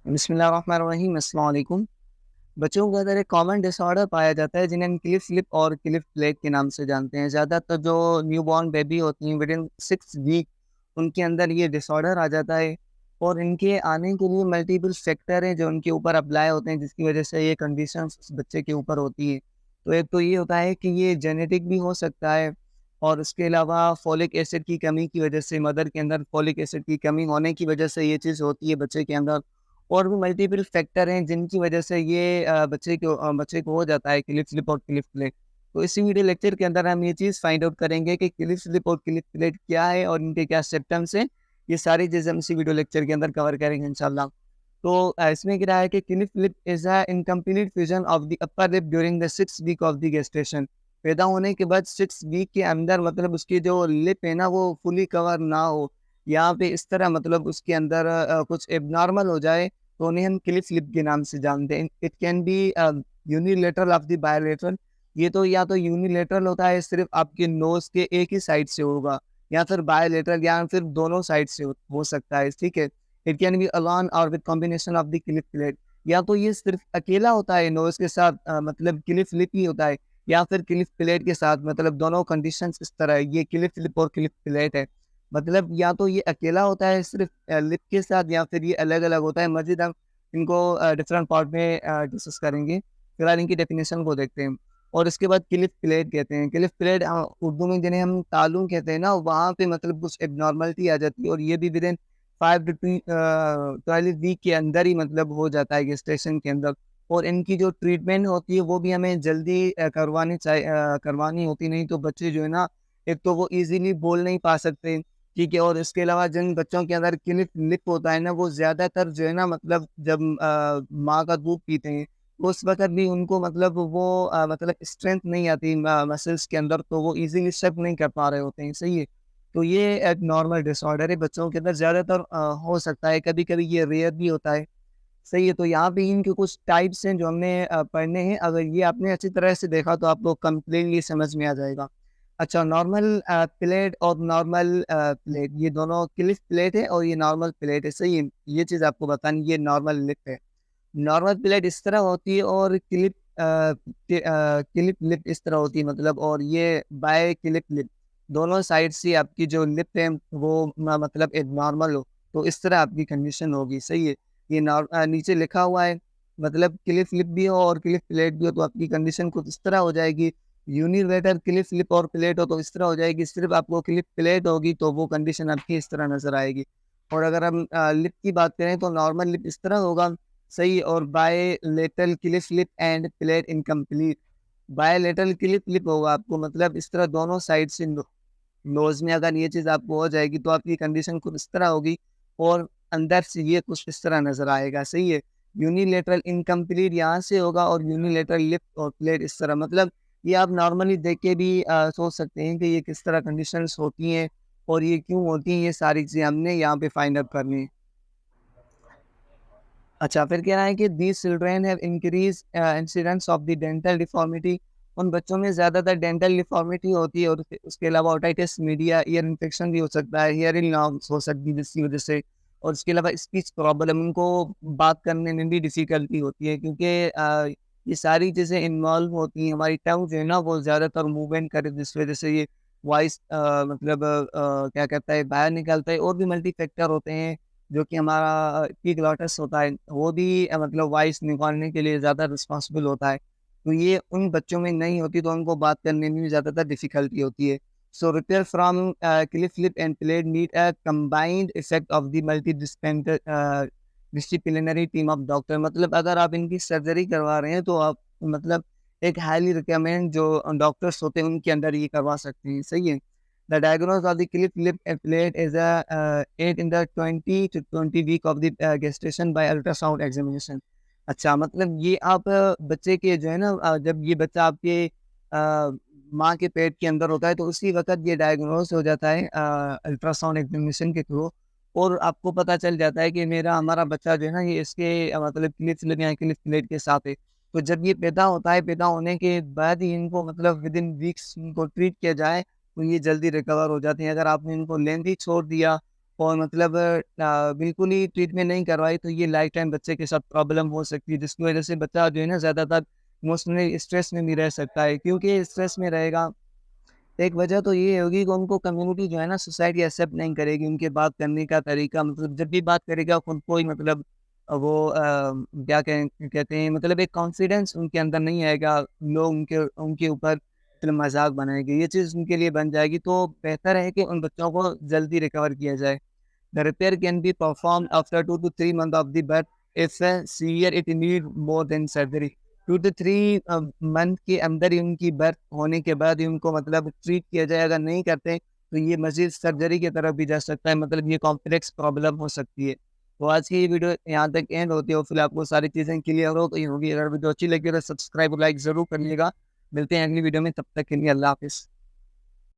बिस्मिल्लाहिर्रहमानिर्रहीम, अस्सलाम वालेकुम। बच्चों के अंदर एक कॉमन डिसऑर्डर पाया जाता है जिन्हें हम क्लिफ लिप और क्लिफ प्लेट के नाम से जानते हैं। ज़्यादातर जो न्यूबॉर्न बेबी होती हैं विदिन 6 वीक उनके अंदर ये डिसऑर्डर आ जाता है और इनके आने के लिए मल्टीपल फैक्टर हैं जो उनके ऊपर अप्लाई होते हैं जिसकी वजह से ये कंडीशंस उस बच्चे के ऊपर होती है। तो एक तो ये होता है कि ये जेनेटिक भी हो सकता है और उसके अलावा फोलिक एसिड की कमी की वजह से मदर के अंदर फोलिक एसिड की कमी होने की वजह से ये चीज़ होती है बच्चे के अंदर। और भी मल्टीपल फैक्टर हैं जिनकी वजह से ये बच्चे को हो जाता है क्लिफ स्लिप और क्लिफ प्लेट। तो इसी वीडियो लेक्चर के अंदर हम ये चीज़ फाइंड आउट करेंगे कि क्लिफ स्लिप और क्लिफ प्लेट क्या है और इनके क्या सिम्पटम्स हैं। ये सारी चीज़ें हम इसी वीडियो लेक्चर के अंदर कवर करेंगे इंशाल्लाह। तो इसमें क्या है कि cleft lip is a incomplete fusion of the upper lip during the 6 week of the gestation. पैदा होने के बाद 6 वीक के अंदर मतलब उसकी जो लिप है ना वो फुली कवर ना हो, यहाँ पे इस तरह मतलब उसके अंदर कुछ एब्नॉर्मल हो जाए तो उन्हें हम क्लिफ लिप के नाम से जानते हैं। It can be unilateral of the bilateral. ये तो या तो यूनिलेटरल होता है सिर्फ आपके नोज के एक ही साइड से होगा, या फिर बायलेटरल या फिर दोनों साइड से हो सकता है। ठीक है, इट कैन बी अलोन और with combination of the Cliff plate. या तो ये सिर्फ अकेला होता है नोज के साथ मतलब क्लिफ लिप ही होता है, या फिर क्लिफ प्लेट के साथ मतलब दोनों कंडीशंस इस तरह है। ये क्लिफ लिप और क्लिफ प्लेट है मतलब या तो ये अकेला होता है सिर्फ लिप के साथ या फिर ये अलग-अलग होता है। मज़ीद हम इनको डिफरेंट पार्ट में डिस्कस करेंगे। फिलहाल इनकी डेफिनेशन को देखते हैं। और इसके बाद क्लिफ प्लेट कहते हैं। क्लिफ प्लेट उर्दू में जिन्हें हम तालू कहते हैं ना, वहाँ पे मतलब कुछ एब्नॉर्मलिटी आ जाती है और ये भी विदिन 5 टू 12 वीक के अंदर ही मतलब हो जाता है गेस्टेशन के अंदर। और इनकी जो ट्रीटमेंट होती है वो भी हमें जल्दी करवानी होती, नहीं तो बच्चे जो है ना, एक तो वो ईज़िली बोल नहीं पा सकते। ठीक है, और इसके अलावा जिन बच्चों के अंदर क्लिफ लिप होता है ना, वो ज़्यादातर जो है ना मतलब जब माँ का दूध पीते हैं, उस वक़्त भी उनको मतलब वो मतलब स्ट्रेंथ नहीं आती मसल्स के अंदर, तो वो ईज़िली सक नहीं कर पा रहे होते हैं, सही है। तो ये एक नॉर्मल डिसऑर्डर है बच्चों के अंदर, ज़्यादातर हो सकता है, कभी-कभी ये रेयर भी होता है, सही है। तो यहाँ पे इनके कुछ टाइप्स हैं जो हमने पढ़ने हैं, अगर ये आपने अच्छी तरह से देखा तो आपको कंप्लीटली समझ में आ जाएगा। अच्छा, नॉर्मल प्लेट और नॉर्मल प्लेट, ये दोनों क्लिफ प्लेट है और ये नॉर्मल प्लेट है, सही है। ये चीज़ आपको बतानी, ये नॉर्मल लिप है। नॉर्मल प्लेट इस तरह होती है और क्लिप लिप इस तरह होती है मतलब, और ये बाय क्लिप लिप दोनों साइड से आपकी जो लिप है वो मतलब एक नॉर्मल हो, तो इस तरह आपकी कंडीशन होगी, सही है। ये नीचे लिखा हुआ है मतलब क्लिप लिप भी हो और क्लिप प्लेट भी हो तो आपकी कंडीशन कुछ इस तरह हो जाएगी। यूनिलेटरल क्लिप लिप और प्लेट हो तो इस तरह हो जाएगी। सिर्फ आपको क्लिप प्लेट होगी तो वो कंडीशन आपकी इस तरह नज़र आएगी। और अगर हम लिप की बात करें तो नॉर्मल लिप इस तरह होगा, सही। और bilateral Cliff lip and plate incomplete. Bilateral Cliff lip होगा आपको मतलब इस तरह दोनों साइड से नोज़ में अगर ये चीज़ आपको हो जाएगी तो आपकी कंडीशन कुछ इस तरह होगी और अंदर से ये कुछ इस तरह नज़र आएगा, सही है। यूनिलेटरल इनकम्प्लीट यहाँ से होगा और यूनिलेटरल लिप और प्लेट इस तरह, मतलब ये आप नॉर्मली देख के भी सोच सकते हैं कि ये किस तरह कंडीशंस होती हैं और ये क्यों होती हैं, ये सारी चीज़ें हमने यहाँ पे फाइंड आउट करनी है। अच्छा, फिर कह रहा है कि these children have increase incidence of the dental deformity. उन बच्चों में ज़्यादातर डेंटल डिफ़ॉर्मिटी होती है और उसके अलावा ओटाइटिस मीडिया, ईयर इन्फेक्शन भी हो सकता है, हियरिंग लॉस हो सकती है जिसकी वजह से, और इसके अलावा स्पीच प्रॉब्लम, उनको बात करने में भी डिफ़िकल्टी होती है क्योंकि ये सारी चीज़ें इन्वॉल्व होती हैं। हमारी टंग जो है ना वो ज़्यादातर मूवमेंट करे जिस वजह से ये वॉइस मतलब क्या कहता है बाहर निकलता है। और भी मल्टी फैक्टर होते हैं जो कि हमारा एपिग्लॉटिस होता है, वो भी मतलब वॉइस निकालने के लिए ज़्यादा रिस्पॉन्सिबल होता है। तो ये उन बच्चों में नहीं होती तो उनको बात करने में भी ज़्यादातर डिफ़िकल्टी होती है। So repair from cleft lip and palate need a combined effect of the disciplinary team of doctor. मतलब अगर आप इनकी सर्जरी करवा रहे हैं तो आप मतलब एक हाईली रिकमेंड जो डॉक्टर्स होते हैं उनके अंडर ये करवा सकते हैं, सही है। The diagnosis of the cleft lip plate is aid in the 20 to 20 week of the gestation by ultrasound examination। अच्छा, मतलब ये आप बच्चे के जो है ना जब ये बच्चा आपके माँ के पेट के अंदर होता है तो उसी वक़्त ये डायग्नोस हो जाता है अल्ट्रासाउंड एग्जामिनेशन के थ्रू, और आपको पता चल जाता है कि हमारा बच्चा जो है ना ये इसके मतलब क्लिफ लिप या क्लिफ प्लेट के साथ है। तो जब ये पैदा होता है, पैदा होने के बाद ही इनको मतलब विदिन वीक्स इनको ट्रीट किया जाए तो ये जल्दी रिकवर हो जाते हैं। अगर आपने इनको लेंथी छोड़ दिया और मतलब बिल्कुल ही ट्रीटमेंट नहीं करवाई तो ये लाइफ टाइम बच्चे के साथ प्रॉब्लम हो सकती है, जिसकी वजह से बच्चा जो है ना ज़्यादातर इमोशनली स्ट्रेस में भी रह सकता है, क्योंकि स्ट्रेस में रहेगा। एक वजह तो ये होगी कि उनको कम्युनिटी जो है ना, सोसाइटी एक्सेप्ट नहीं करेगी, उनके बात करने का तरीका, मतलब जब भी बात करेगा खुद को ही मतलब वो क्या कहते हैं, मतलब एक कॉन्फिडेंस उनके अंदर नहीं आएगा, लोग उनके उनके ऊपर मतलब मजाक बनाएंगे, ये चीज़ उनके लिए बन जाएगी। तो बेहतर है कि उन बच्चों को जल्दी रिकवर किया जाए। The repair can be performed after 2 to 3 months of the birth. If severe, it need more than surgery. 2 to 3 month के अंदर ही उनकी बर्थ होने के बाद ही उनको मतलब ट्रीट किया जाए। अगर नहीं करते तो ये मज़ीद सर्जरी की तरफ भी जा सकता है, मतलब ये कॉम्प्लेक्स प्रॉब्लम हो सकती है। तो आज की ये वीडियो यहाँ तक एंड होती है, और फिर आपको सारी चीज़ें क्लियर हो गई होगी। अगर वीडियो अच्छी लगी तो सब्सक्राइब और लाइक ज़रूर करिएगा। मिलते हैं अगली वीडियो में, तब तक के लिए अल्लाह हाफ़िज़।